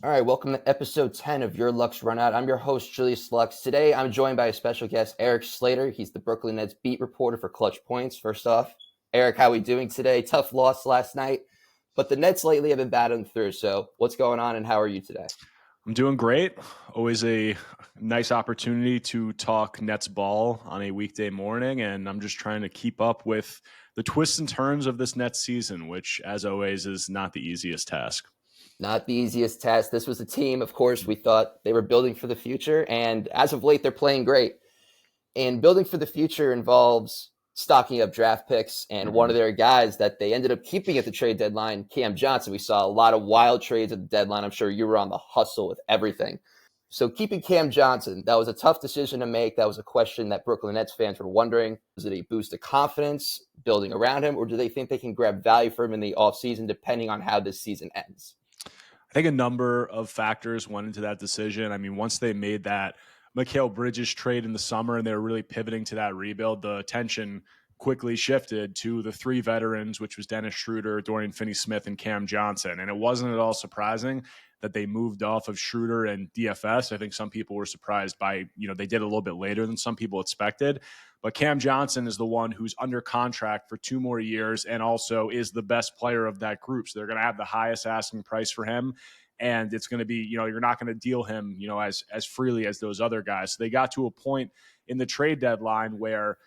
All right, welcome to episode 10 of Your Lux Runout. I'm your host, Julius Lux. Today, I'm joined by a special guest, Erik Slater. He's the Brooklyn Nets beat reporter for ClutchPoints. First off, Erik, how are we doing today? Tough loss last night, but the Nets lately have been battling through. So what's going on and how are you today? I'm doing great. Always a nice opportunity to talk Nets ball on a weekday morning, and I'm just trying to keep up with the twists and turns of this Nets season, which, as always, is not the easiest task. Not the easiest task. This was a team, of course, we thought they were building for the future, and as of late, they're playing great. And building for the future involves stocking up draft picks. And one of their guys that they ended up keeping at the trade deadline, Cam Johnson. We saw a lot of wild trades at the deadline. I'm sure you were on the hustle with everything. So keeping Cam Johnson, that was a tough decision to make. That was a question that Brooklyn Nets fans were wondering. Was it a boost of confidence building around him, or do they think they can grab value for him in the offseason depending on how this season ends? I think a number of factors went into that decision. I mean, once they made that Mikal Bridges trade in the summer and they were really pivoting to that rebuild, the attention quickly shifted to the three veterans, which was Dennis Schroeder, Dorian Finney-Smith, and Cam Johnson. And it wasn't at all surprising that they moved off of Schroeder and DFS. I think some people were surprised by, they did a little bit later than some people expected. But Cam Johnson is the one who's under contract for 2 more years and also is the best player of that group. So they're going to have the highest asking price for him. And it's going to be, you're not going to deal him, as freely as those other guys. So they got to a point in the trade deadline where,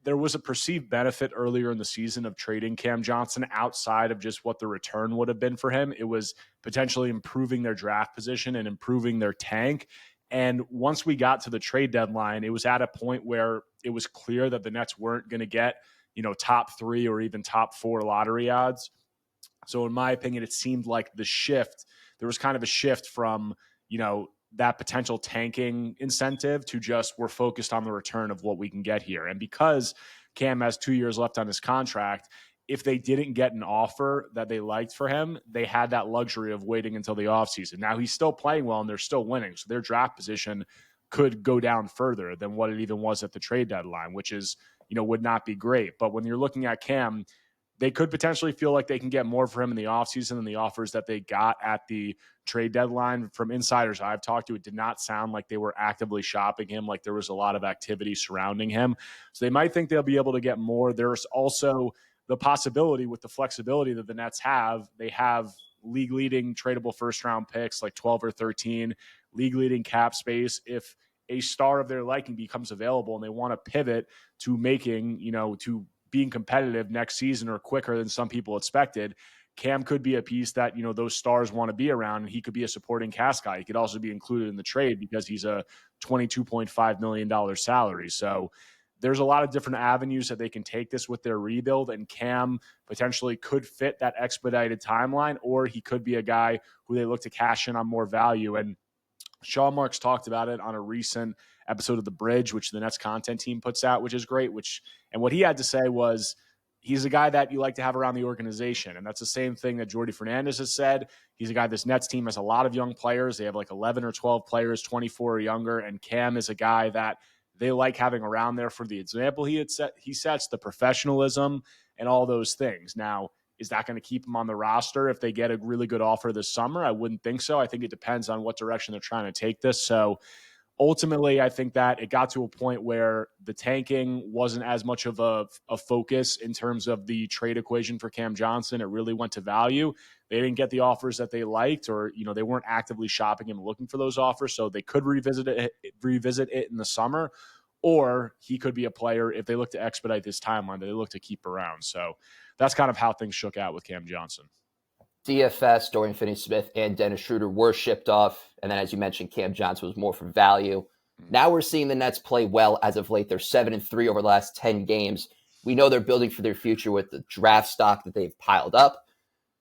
there was a perceived benefit earlier in the season of trading Cam Johnson outside of just what the return would have been for him. It was potentially improving their draft position and improving their tank. And once we got to the trade deadline, it was at a point where it was clear that the Nets weren't going to get, top 3 or even top 4 lottery odds. So in my opinion, it seemed like there was kind of a shift from, that potential tanking incentive to just we're focused on the return of what we can get here. And because Cam has 2 years left on his contract, if they didn't get an offer that they liked for him, they had that luxury of waiting until the offseason. Now he's still playing well and they're still winning. So their draft position could go down further than what it even was at the trade deadline, which is, would not be great. But when you're looking at Cam, they could potentially feel like they can get more for him in the offseason than the offers that they got at the trade deadline. From insiders I've talked to, it did not sound like they were actively shopping him, like there was a lot of activity surrounding him. So they might think they'll be able to get more. There's also the possibility with the flexibility that the Nets have. They have league-leading tradable first-round picks, like 12 or 13, league-leading cap space. If a star of their liking becomes available and they want to pivot to making, to being competitive next season or quicker than some people expected, Cam could be a piece that, those stars want to be around, and he could be a supporting cast guy. He could also be included in the trade because he's a $22.5 million salary. So there's a lot of different avenues that they can take this with their rebuild, and Cam potentially could fit that expedited timeline, or he could be a guy who they look to cash in on more value. And Sean Marks talked about it on a recent episode of The Bridge, which the Nets content team puts out, which is great. And what he had to say was he's a guy that you like to have around the organization. And that's the same thing that Jordy Fernandez has said. He's a guy, this Nets team has a lot of young players. They have like 11 or 12 players, 24 or younger. And Cam is a guy that they like having around there for the example he sets, the professionalism and all those things. Now, is that going to keep him on the roster if they get a really good offer this summer? I wouldn't think so. I think it depends on what direction they're trying to take this. So ultimately, I think that it got to a point where the tanking wasn't as much of a focus in terms of the trade equation for Cam Johnson. It really went to value. They didn't get the offers that they liked, or they weren't actively shopping him looking for those offers. So they could revisit it in the summer, or he could be a player if they look to expedite this timeline that they look to keep around. So that's kind of how things shook out with Cam Johnson. DFS, Dorian Finney-Smith, and Dennis Schroeder were shipped off. And then, as you mentioned, Cam Johnson was more for value. Now we're seeing the Nets play well as of late. They're 7-3 over the last 10 games. We know they're building for their future with the draft stock that they've piled up.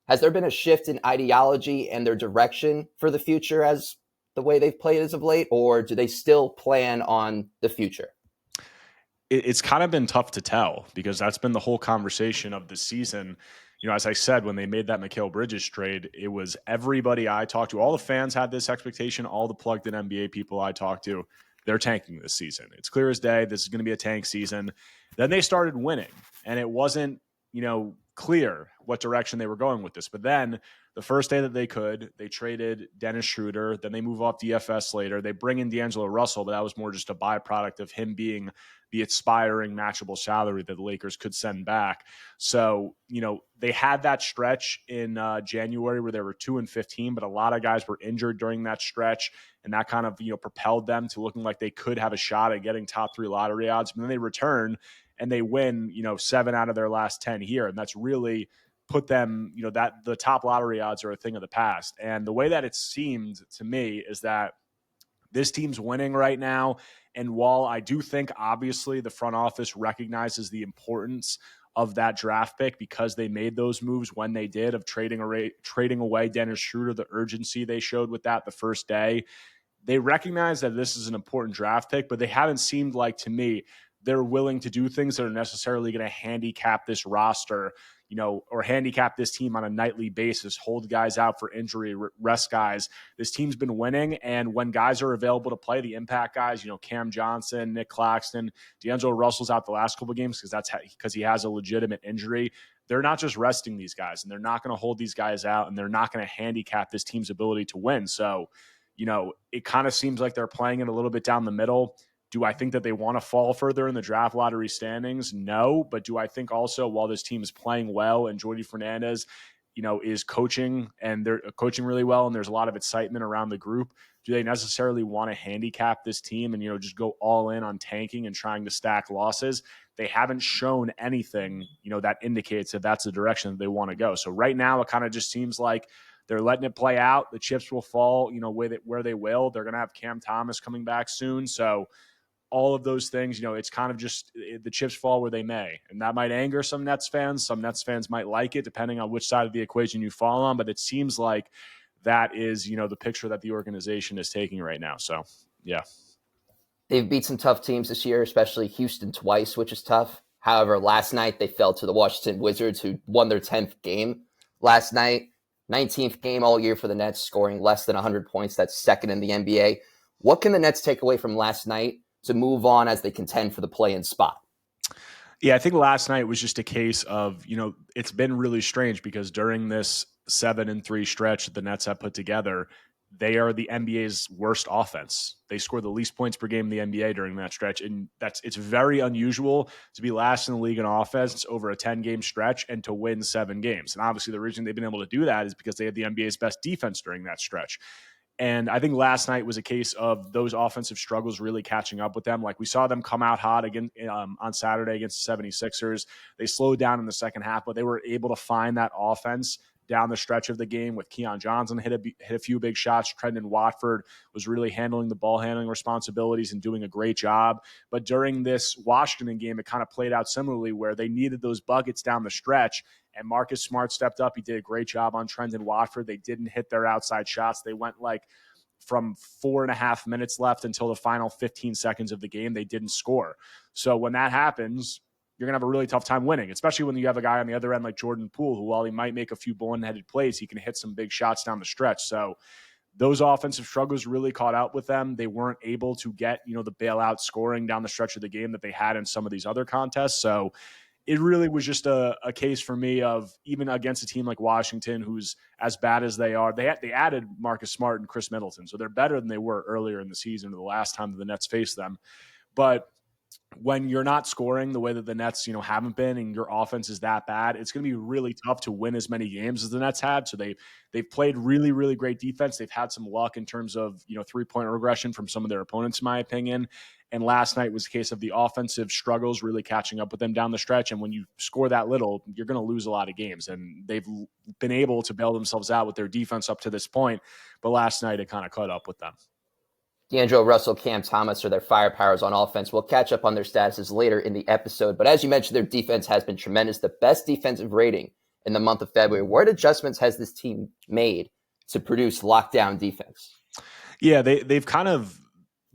Has there been a shift in ideology and their direction for the future as the way they've played as of late, or do they still plan on the future? It's kind of been tough to tell because that's been the whole conversation of the season. As I said, when they made that Mikal Bridges trade, it was everybody I talked to. All the fans had this expectation. All the plugged-in NBA people I talked to, they're tanking this season. It's clear as day. This is going to be a tank season. Then they started winning, and it wasn't, clear what direction they were going with this. But then The first day that they could, they traded Dennis Schroeder. Then they move off DFS later. They bring in D'Angelo Russell, but that was more just a byproduct of him being the aspiring matchable salary that the Lakers could send back. So, they had that stretch in January where they were 2-15, but a lot of guys were injured during that stretch. And that kind of, propelled them to looking like they could have a shot at getting top 3 lottery odds. But then they return and they win, 7 out of their last 10 here. And that's really put them, that the top lottery odds are a thing of the past. And the way that it seemed to me is that this team's winning right now. And while I do think, obviously, the front office recognizes the importance of that draft pick because they made those moves when they did, of trading away Dennis Schroeder, the urgency they showed with that the first day, they recognize that this is an important draft pick, but they haven't seemed like, to me, they're willing to do things that are necessarily going to handicap this roster, or handicap this team on a nightly basis, hold guys out for injury, rest guys. This team's been winning, and when guys are available to play, the impact guys, Cam Johnson, Nick Claxton, D'Angelo Russell's out the last couple of games because he has a legitimate injury. They're not just resting these guys, and they're not going to hold these guys out, and they're not going to handicap this team's ability to win. So, it kind of seems like they're playing it a little bit down the middle. Do I think that they want to fall further in the draft lottery standings? No. But do I think also, while this team is playing well and Jordi Fernandez, is coaching and they're coaching really well and there's a lot of excitement around the group, do they necessarily want to handicap this team and, just go all in on tanking and trying to stack losses? They haven't shown anything, that indicates that that's the direction that they want to go. So right now it kind of just seems like they're letting it play out. The chips will fall, where they will. They're going to have Cam Thomas coming back soon. So all of those things, it's kind of just the chips fall where they may. And that might anger some Nets fans. Some Nets fans might like it, depending on which side of the equation you fall on. But it seems like that is, the picture that the organization is taking right now. So, yeah. They've beat some tough teams this year, especially Houston twice, which is tough. However, last night they fell to the Washington Wizards, who won their 10th game last night. 19th game all year for the Nets, scoring less than 100 points. That's second in the NBA. What can the Nets take away from last night to move on as they contend for the play-in spot? Yeah, I think last night was just a case of, it's been really strange because during this 7-3 stretch that the Nets have put together, they are the NBA's worst offense. They score the least points per game in the NBA during that stretch. And it's very unusual to be last in the league in offense over a 10-game stretch and to win 7 games. And obviously the reason they've been able to do that is because they had the NBA's best defense during that stretch. And I think last night was a case of those offensive struggles really catching up with them. Like we saw them come out hot again on Saturday against the 76ers. They slowed down in the second half, but they were able to find that offense down the stretch of the game with Keon Johnson hit a few big shots. Trendon Watford was really handling the ball handling responsibilities and doing a great job. But during this Washington game, it kind of played out similarly where they needed those buckets down the stretch. And Marcus Smart stepped up. He did a great job on Trendon Watford. They didn't hit their outside shots. They went from 4.5 minutes left until the final 15 seconds of the game, they didn't score. So when that happens, you're going to have a really tough time winning, especially when you have a guy on the other end like Jordan Poole, who, while he might make a few boneheaded plays, he can hit some big shots down the stretch. So those offensive struggles really caught out with them. They weren't able to get, the bailout scoring down the stretch of the game that they had in some of these other contests. So it really was just a case for me of, even against a team like Washington, who's as bad as they are, they added Marcus Smart and Chris Middleton. So they're better than they were earlier in the season or the last time that the Nets faced them. But when you're not scoring the way that the Nets, haven't been, and your offense is that bad, it's going to be really tough to win as many games as the Nets had. So they've played really, really great defense. They've had some luck in terms of, 3-point regression from some of their opponents, in my opinion. And last night was a case of the offensive struggles really catching up with them down the stretch. And when you score that little, you're going to lose a lot of games. And they've been able to bail themselves out with their defense up to this point. But last night, it kind of caught up with them. D'Angelo Russell, Cam Thomas are their firepowers on offense. We'll catch up on their statuses later in the episode. But as you mentioned, their defense has been tremendous. The best defensive rating in the month of February. What adjustments has this team made to produce lockdown defense? Yeah, they've kind of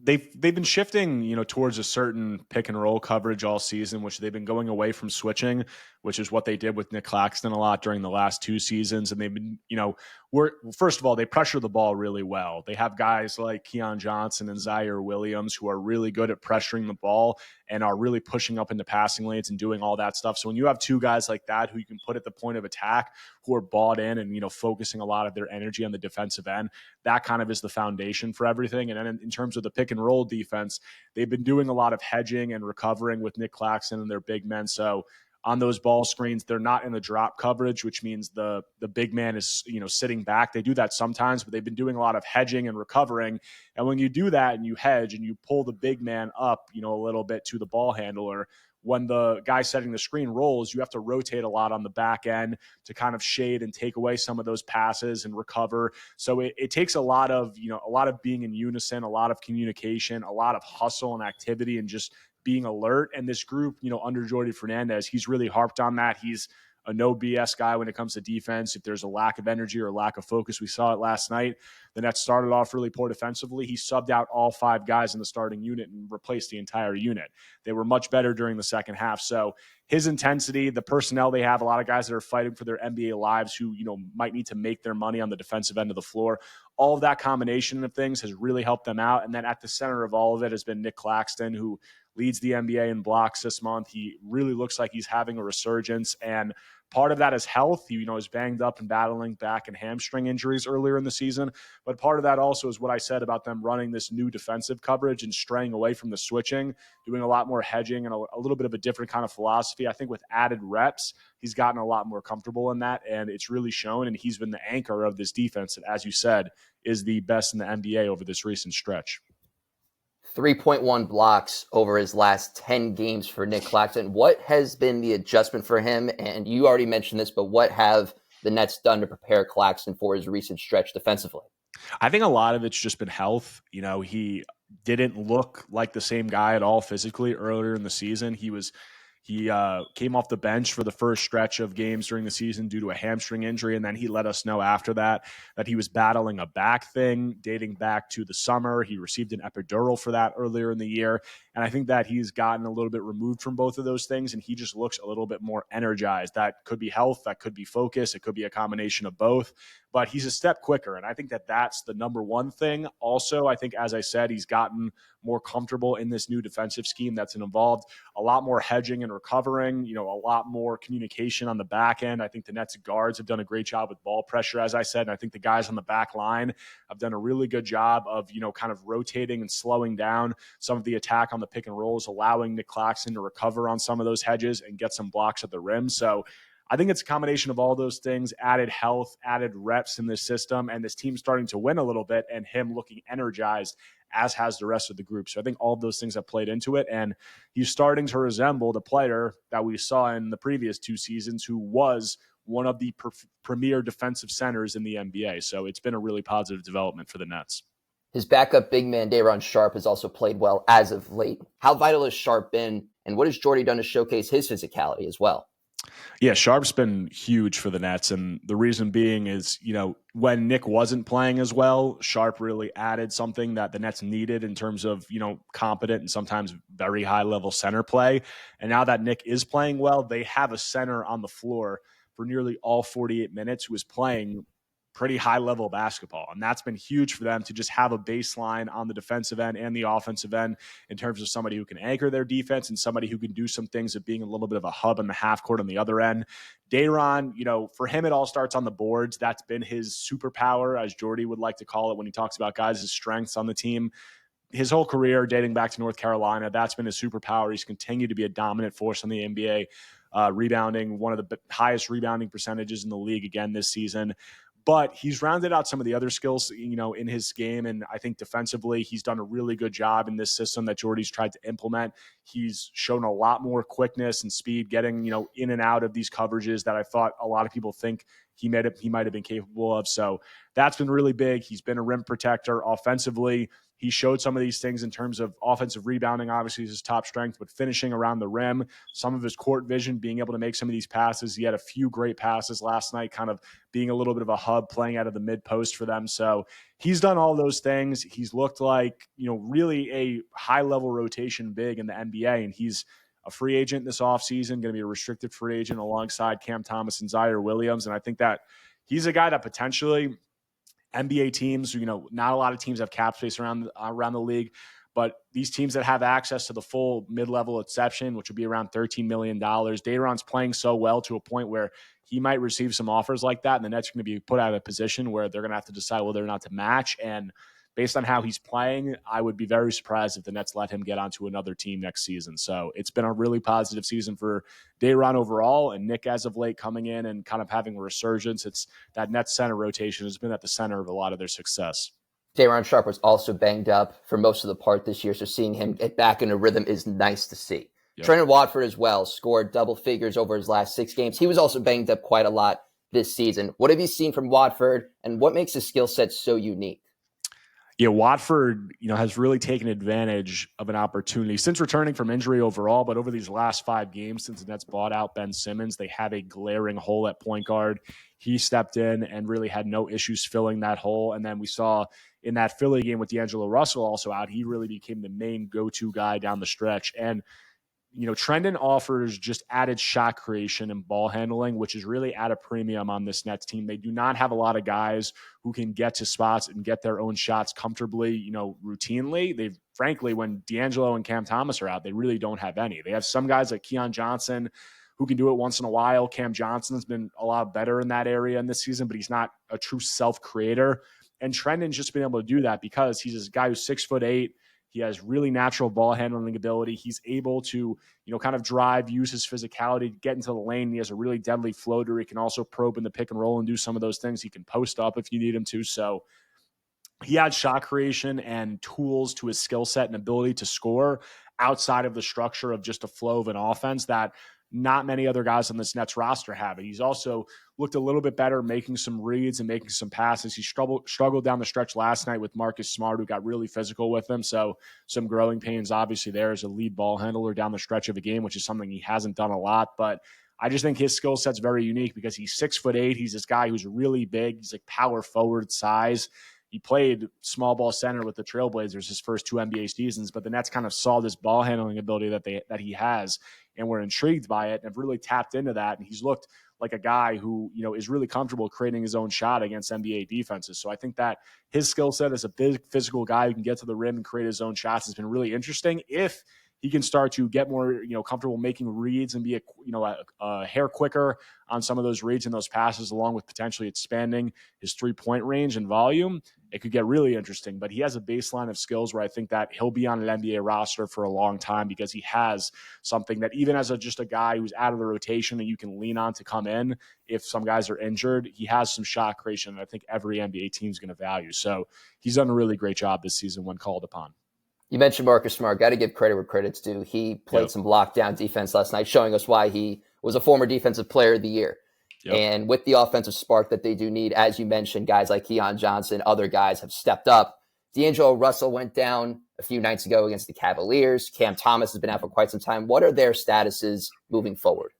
they've been shifting, towards a certain pick and roll coverage all season, which they've been going away from switching, which is what they did with Nick Claxton a lot during the last 2 seasons. And they've been, first of all, they pressure the ball really well. They have guys like Keon Johnson and Zaire Williams who are really good at pressuring the ball and are really pushing up into passing lanes and doing all that stuff. So when you have two guys like that who you can put at the point of attack, who are bought in and, focusing a lot of their energy on the defensive end, that kind of is the foundation for everything. And then in terms of the pick and roll defense, they've been doing a lot of hedging and recovering with Nick Claxton and their big men. So on those ball screens, they're not in the drop coverage, which means the big man is, sitting back. They do that sometimes, but they've been doing a lot of hedging and recovering. And when you do that and you hedge and you pull the big man up, a little bit to the ball handler, when the guy setting the screen rolls, you have to rotate a lot on the back end to kind of shade and take away some of those passes and recover. So it takes a lot of being in unison, a lot of communication, a lot of hustle and activity, and just being alert. And this group, under Jordi Fernandez, he's really harped on that. He's a no BS guy when it comes to defense. If there's a lack of energy or a lack of focus, we saw it last night. The Nets started off really poor defensively. He subbed out all 5 guys in the starting unit and replaced the entire unit. They were much better during the second half. So his intensity, the personnel they have, a lot of guys that are fighting for their NBA lives who, might need to make their money on the defensive end of the floor. All of that combination of things has really helped them out. And then at the center of all of it has been Nick Claxton, who leads the NBA in blocks this month. He really looks like he's having a resurgence, and part of that is health. He, is banged up and battling back and hamstring injuries earlier in the season. But part of that also is what I said about them running this new defensive coverage and straying away from the switching, doing a lot more hedging and a little bit of a different kind of philosophy. I think with added reps, he's gotten a lot more comfortable in that, and it's really shown. And he's been the anchor of this defense that, as you said, is the best in the NBA over this recent stretch. 3.1 blocks over his last 10 games for Nick Claxton. What has been the adjustment for him? And you already mentioned this, but what have the Nets done to prepare Claxton for his recent stretch defensively? I think a lot of it's just been health. He didn't look like the same guy at all physically earlier in the season. He came off the bench for the first stretch of games during the season due to a hamstring injury, and then he let us know after that he was battling a back thing dating back to the summer. He received an epidural for that earlier in the year, and I think that he's gotten a little bit removed from both of those things, and he just looks a little bit more energized. That could be health, that could be focus, it could be a combination of both, but he's a step quicker, and I think that that's the number one thing. Also, I think, as I said, he's gotten more comfortable in this new defensive scheme that's involved a lot more hedging and recovering, a lot more communication on the back end. I think the Nets guards have done a great job with ball pressure, as I said, and I think the guys on the back line have done a really good job of, kind of rotating and slowing down some of the attack on the pick and rolls, allowing Nick Claxton to recover on some of those hedges and get some blocks at the rim. So I think it's a combination of all those things, added health, added reps in this system, and this team starting to win a little bit and him looking energized, as has the rest of the group. So I think all of those things have played into it, and he's starting to resemble the player that we saw in the previous 2 seasons, who was one of the premier defensive centers in the NBA. So it's been a really positive development for the Nets. His backup big man, Day'Ron Sharpe, has also played well as of late. How vital has Sharpe been, and what has Jordy done to showcase his physicality as well? Yeah, Sharpe's been huge for the Nets, and the reason being is, when Nick wasn't playing as well, Sharpe really added something that the Nets needed in terms of, competent and sometimes very high-level center play. And now that Nick is playing well, they have a center on the floor for nearly all 48 minutes who is playing pretty high-level basketball. And that's been huge for them to just have a baseline on the defensive end and the offensive end in terms of somebody who can anchor their defense and somebody who can do some things of being a little bit of a hub in the half court on the other end. Day'Ron, for him, it all starts on the boards. That's been his superpower, as Jordy would like to call it when he talks about guys' strengths on the team. His whole career, dating back to North Carolina, that's been his superpower. He's continued to be a dominant force on the NBA, rebounding, one of the highest rebounding percentages in the league again this season. But he's rounded out some of the other skills, in his game. And I think defensively, he's done a really good job in this system that Jordy's tried to implement. He's shown a lot more quickness and speed getting, in and out of these coverages that I thought a lot of people think he might have been capable of. So that's been really big. He's been a rim protector offensively. He showed some of these things in terms of offensive rebounding, obviously is his top strength, but finishing around the rim, some of his court vision, being able to make some of these passes. He had a few great passes last night, kind of being a little bit of a hub, playing out of the mid post for them. So he's done all those things. He's looked like, really a high level rotation big in the NBA, and he's a free agent this offseason, going to be a restricted free agent alongside Cam Thomas and Zaire Williams. And I think that he's a guy that potentially NBA teams, not a lot of teams have cap space around the league, but these teams that have access to the full mid-level exception, which would be around $13 million, Day'Ron's playing so well to a point where he might receive some offers like that, and the Nets are going to be put out of a position where they're going to have to decide whether or not to match. And based on how he's playing, I would be very surprised if the Nets let him get onto another team next season. So it's been a really positive season for Day'Ron overall, and Nick as of late coming in and kind of having a resurgence. It's that Nets center rotation has been at the center of a lot of their success. Day'Ron Sharpe was also banged up for most of the part this year, so seeing him get back in a rhythm is nice to see. Yep. Trendon Watford as well scored double figures over his last 6 games. He was also banged up quite a lot this season. What have you seen from Watford, and what makes his skill set so unique? Yeah, Watford, has really taken advantage of an opportunity since returning from injury overall, but over these last 5 games since the Nets bought out Ben Simmons, they have a glaring hole at point guard. He stepped in and really had no issues filling that hole. And then we saw in that Philly game with D'Angelo Russell also out, he really became the main go-to guy down the stretch. And Trendon offers just added shot creation and ball handling, which is really at a premium on this Nets team. They do not have a lot of guys who can get to spots and get their own shots comfortably, routinely. They've frankly, when D'Angelo and Cam Thomas are out, they really don't have any. They have some guys like Keon Johnson who can do it once in a while. Cam Johnson's been a lot better in that area in this season, but he's not a true self-creator. And Trendon's just been able to do that because he's a guy who's 6'8". He has really natural ball handling ability. He's able to, kind of drive, use his physicality to get into the lane. He has a really deadly floater. He can also probe in the pick and roll and do some of those things. He can post up if you need him to. So he adds shot creation and tools to his skill set and ability to score outside of the structure of just a flow of an offense that not many other guys on this Nets roster have. And he's also looked a little bit better making some reads and making some passes. He struggled down the stretch last night with Marcus Smart, who got really physical with him. So some growing pains obviously there as a lead ball handler down the stretch of a game, which is something he hasn't done a lot. But I just think his skill set's very unique because he's 6'8". He's this guy who's really big. He's like power forward size. He played small ball center with the Trailblazers his first 2 NBA seasons, but the Nets kind of saw this ball handling ability that he has, and were intrigued by it and have really tapped into that. And he's looked like a guy who, is really comfortable creating his own shot against NBA defenses. So I think that his skill set as a big physical guy who can get to the rim and create his own shots has been really interesting. If he can start to get more, comfortable making reads and be a hair quicker on some of those reads and those passes, along with potentially expanding his 3-point range and volume, it could get really interesting. But he has a baseline of skills where I think that he'll be on an NBA roster for a long time because he has something that even as just a guy who's out of the rotation and you can lean on to come in if some guys are injured, he has some shot creation that I think every NBA team is going to value. So he's done a really great job this season when called upon. You mentioned Marcus Smart. Got to give credit where credit's due. He played some lockdown defense last night, showing us why he was a former defensive player of the year. Yep. And with the offensive spark that they do need, as you mentioned, guys like Keon Johnson, other guys have stepped up. D'Angelo Russell went down a few nights ago against the Cavaliers. Cam Thomas has been out for quite some time. What are their statuses moving forward?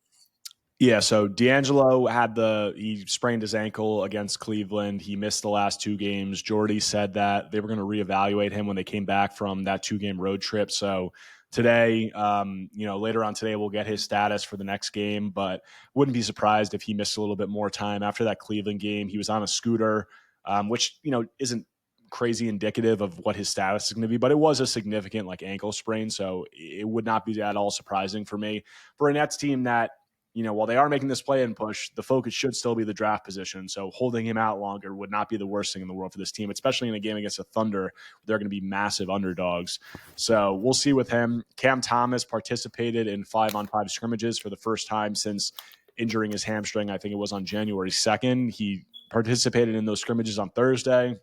Yeah, so D'Angelo he sprained his ankle against Cleveland. He missed the last 2 games. Jordy said that they were going to reevaluate him when they came back from that 2-game road trip. So today, later on today, we'll get his status for the next game, but wouldn't be surprised if he missed a little bit more time after that Cleveland game. He was on a scooter, which, isn't crazy indicative of what his status is going to be, but it was a significant ankle sprain. So it would not be at all surprising for me for a Nets team that, while they are making this play-in push, the focus should still be the draft position. So holding him out longer would not be the worst thing in the world for this team, especially in a game against the Thunder. They're going to be massive underdogs. So we'll see with him. Cam Thomas participated in 5-on-5 scrimmages for the first time since injuring his hamstring. I think it was on January 2nd. He participated in those scrimmages on Thursday.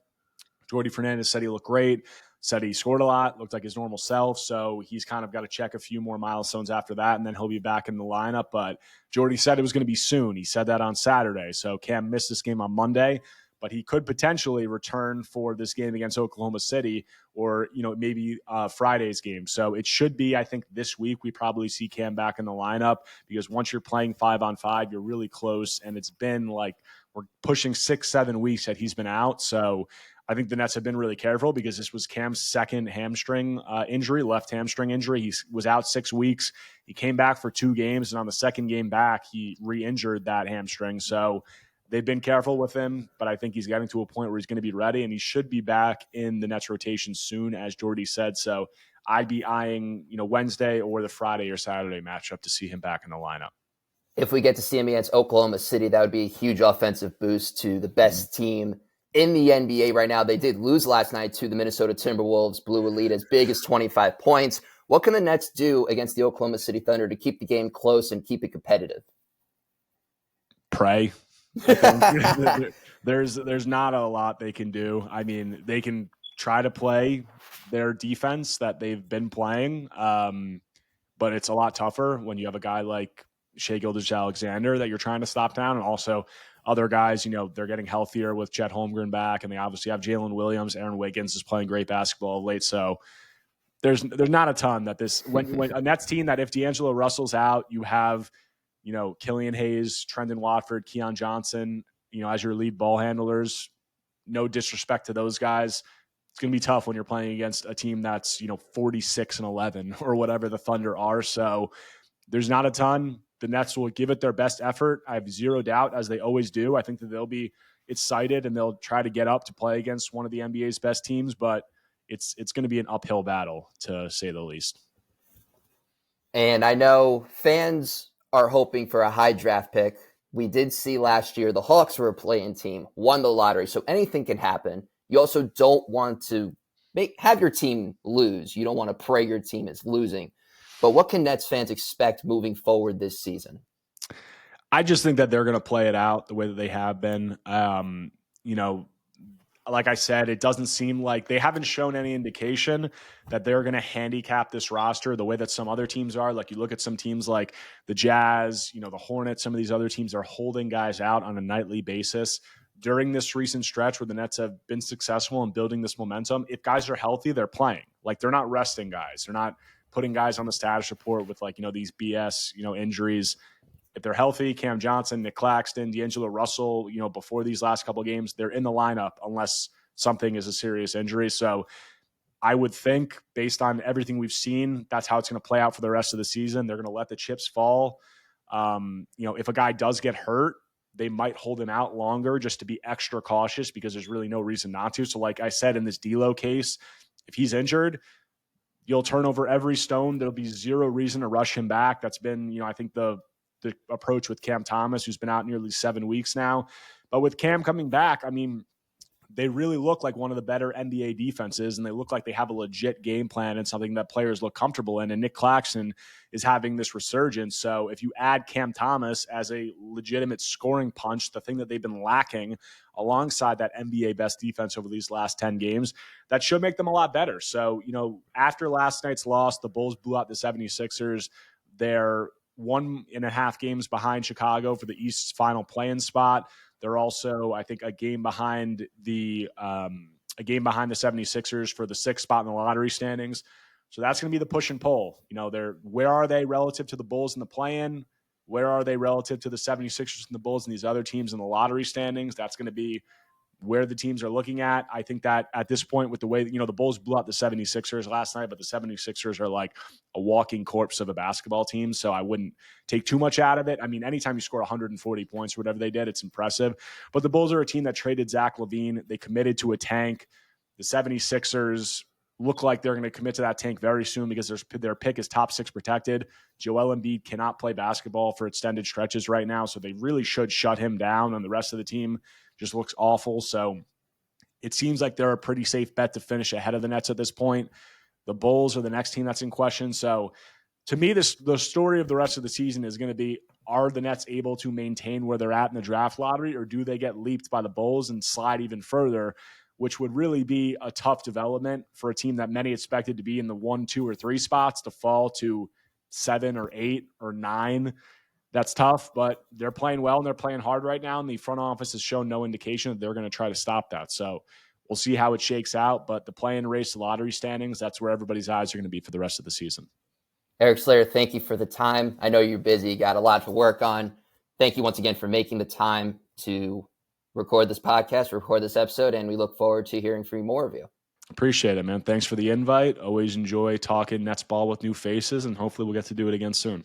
Jordy Fernandez said he looked great. said he scored a lot, looked like his normal self. So he's kind of got to check a few more milestones after that, and then he'll be back in the lineup. But Jordy said it was going to be soon. He said that on Saturday. So Cam missed this game on Monday, but he could potentially return for this game against Oklahoma City, or maybe Friday's game. So it should be, I think, this week we probably see Cam back in the lineup, because once you're playing 5-on-5, you're really close, and it's been like we're pushing 6-7 weeks that he's been out. So I think the Nets have been really careful, because this was Cam's second hamstring injury, left hamstring injury. He was out 6 weeks. He came back for 2 games, and on the second game back, he re-injured that hamstring. So they've been careful with him, but I think he's getting to a point where he's going to be ready, and he should be back in the Nets rotation soon, as Jordy said. So I'd be eyeing, Wednesday or the Friday or Saturday matchup to see him back in the lineup. If we get to see him against Oklahoma City, that would be a huge offensive boost to the best team in the NBA right now. They did lose last night to the Minnesota Timberwolves, blew a lead as big as 25 points. What can the Nets do against the Oklahoma City Thunder to keep the game close and keep it competitive? Pray. I think there's not a lot they can do. I mean, they can try to play their defense that they've been playing, but it's a lot tougher when you have a guy like Shai Gilgeous-Alexander that you're trying to stop down, and also other guys, they're getting healthier with Chet Holmgren back, and they obviously have Jalen Williams. Aaron Wiggins is playing great basketball of late, so there's not a ton that this when a Nets team that if D'Angelo Russell's out, you have Killian Hayes, Trendon Watford, Keon Johnson, as your lead ball handlers. No disrespect to those guys. It's going to be tough when you're playing against a team that's 46-11 or whatever the Thunder are. So there's not a ton. The Nets will give it their best effort. I have zero doubt, as they always do. I think that they'll be excited and they'll try to get up to play against one of the NBA's best teams, but it's going to be an uphill battle, to say the least. And I know fans are hoping for a high draft pick. We did see last year the Hawks were a play-in team, won the lottery, so anything can happen. You also don't want to have your team lose. You don't want to pray your team is losing. But what can Nets fans expect moving forward this season? I just think that they're going to play it out the way that they have been. Like I said, it doesn't seem like they haven't shown any indication that they're going to handicap this roster the way that some other teams are. Like you look at some teams like the Jazz, the Hornets, some of these other teams are holding guys out on a nightly basis. During this recent stretch where the Nets have been successful in building this momentum, if guys are healthy, they're playing. Like they're not resting guys. They're not putting guys on the status report with these BS, injuries. If they're healthy, Cam Johnson, Nick Claxton, D'Angelo Russell, before these last couple of games, they're in the lineup unless something is a serious injury. So I would think, based on everything we've seen, that's how it's going to play out for the rest of the season. They're going to let the chips fall. If a guy does get hurt, they might hold him out longer just to be extra cautious, because there's really no reason not to. So like I said, in this D'Lo case, if he's injured, you'll turn over every stone. There'll be zero reason to rush him back. That's been, I think the approach with Cam Thomas, who's been out nearly 7 weeks now. But with Cam coming back, I mean, they really look like one of the better NBA defenses, and they look like they have a legit game plan and something that players look comfortable in. And Nick Claxton is having this resurgence. So if you add Cam Thomas as a legitimate scoring punch, the thing that they've been lacking alongside that NBA best defense over these last 10 games, that should make them a lot better. So, after last night's loss, the Bulls blew out the 76ers. They're 1.5 games behind Chicago for the East's final play-in spot. They're also, I think, a game behind the 76ers for the 6th spot in the lottery standings. So that's going to be the push and pull. Where are they relative to the Bulls in the play-in? Where are they relative to the 76ers and the Bulls and these other teams in the lottery standings? That's going to be where the teams are looking at. I think that at this point, with the way that, the Bulls blew out the 76ers last night, but the 76ers are like a walking corpse of a basketball team. So I wouldn't take too much out of it. I mean, anytime you score 140 points or whatever they did, it's impressive. But the Bulls are a team that traded Zach LaVine. They committed to a tank. The 76ers look like they're going to commit to that tank very soon, because their pick is top 6 protected. Joel Embiid cannot play basketball for extended stretches right now, so they really should shut him down, and the rest of the team just looks awful. So it seems like they're a pretty safe bet to finish ahead of the Nets at this point. The Bulls are the next team that's in question. So to me, the story of the rest of the season is going to be, are the Nets able to maintain where they're at in the draft lottery, or do they get leaped by the Bulls and slide even further? which would really be a tough development for a team that many expected to be in the 1, 2, or 3 spots to fall to 7 or 8 or 9. That's tough, but they're playing well and they're playing hard right now. And the front office has shown no indication that they're going to try to stop that. So we'll see how it shakes out. But the play-in race, the lottery standings, that's where everybody's eyes are going to be for the rest of the season. Erik Slater, thank you for the time. I know you're busy, got a lot to work on. Thank you once again for making the time to record this podcast, record this episode, and we look forward to hearing from more of you. Appreciate it, man. Thanks for the invite. Always enjoy talking Nets ball with new faces, and hopefully we'll get to do it again soon.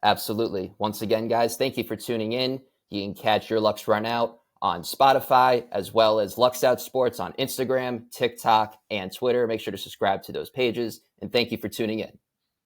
Absolutely. Once again, guys, thank you for tuning in. You can catch your Lux Run Out on Spotify, as well as Lux Out Sports on Instagram, TikTok, and Twitter. Make sure to subscribe to those pages. And thank you for tuning in.